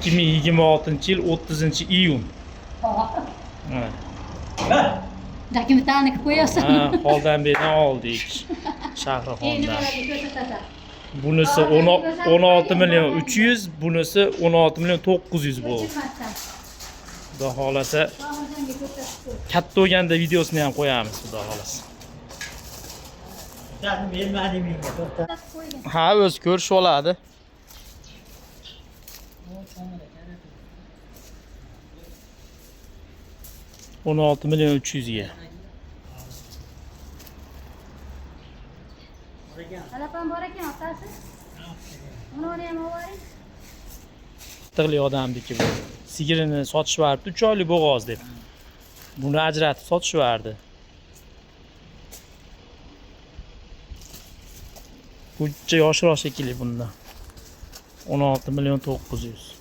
2026 yil 30-iyun. Dokumentlarni qo'yasan. Ha, holdan berdan oldik. Shahrixondan. Bunisi 16 million 300, bunisi 16 million 900 bo'ldi. Xudo xolasa katta bo'lganda videosini ham qo'yamiz, xudo xolasa. Ha, o'z ko'rishib oladi. $16 million 300 ga. Alapan bor ekan, otasi. Uni ham oling. Tig'li odamniki bu. Sigirini sotishvardi 3 oylik bo'g'oz deb. Buni ajratib sotishvardi. Buncha yoshroq shekilli bundan. 16 million 900.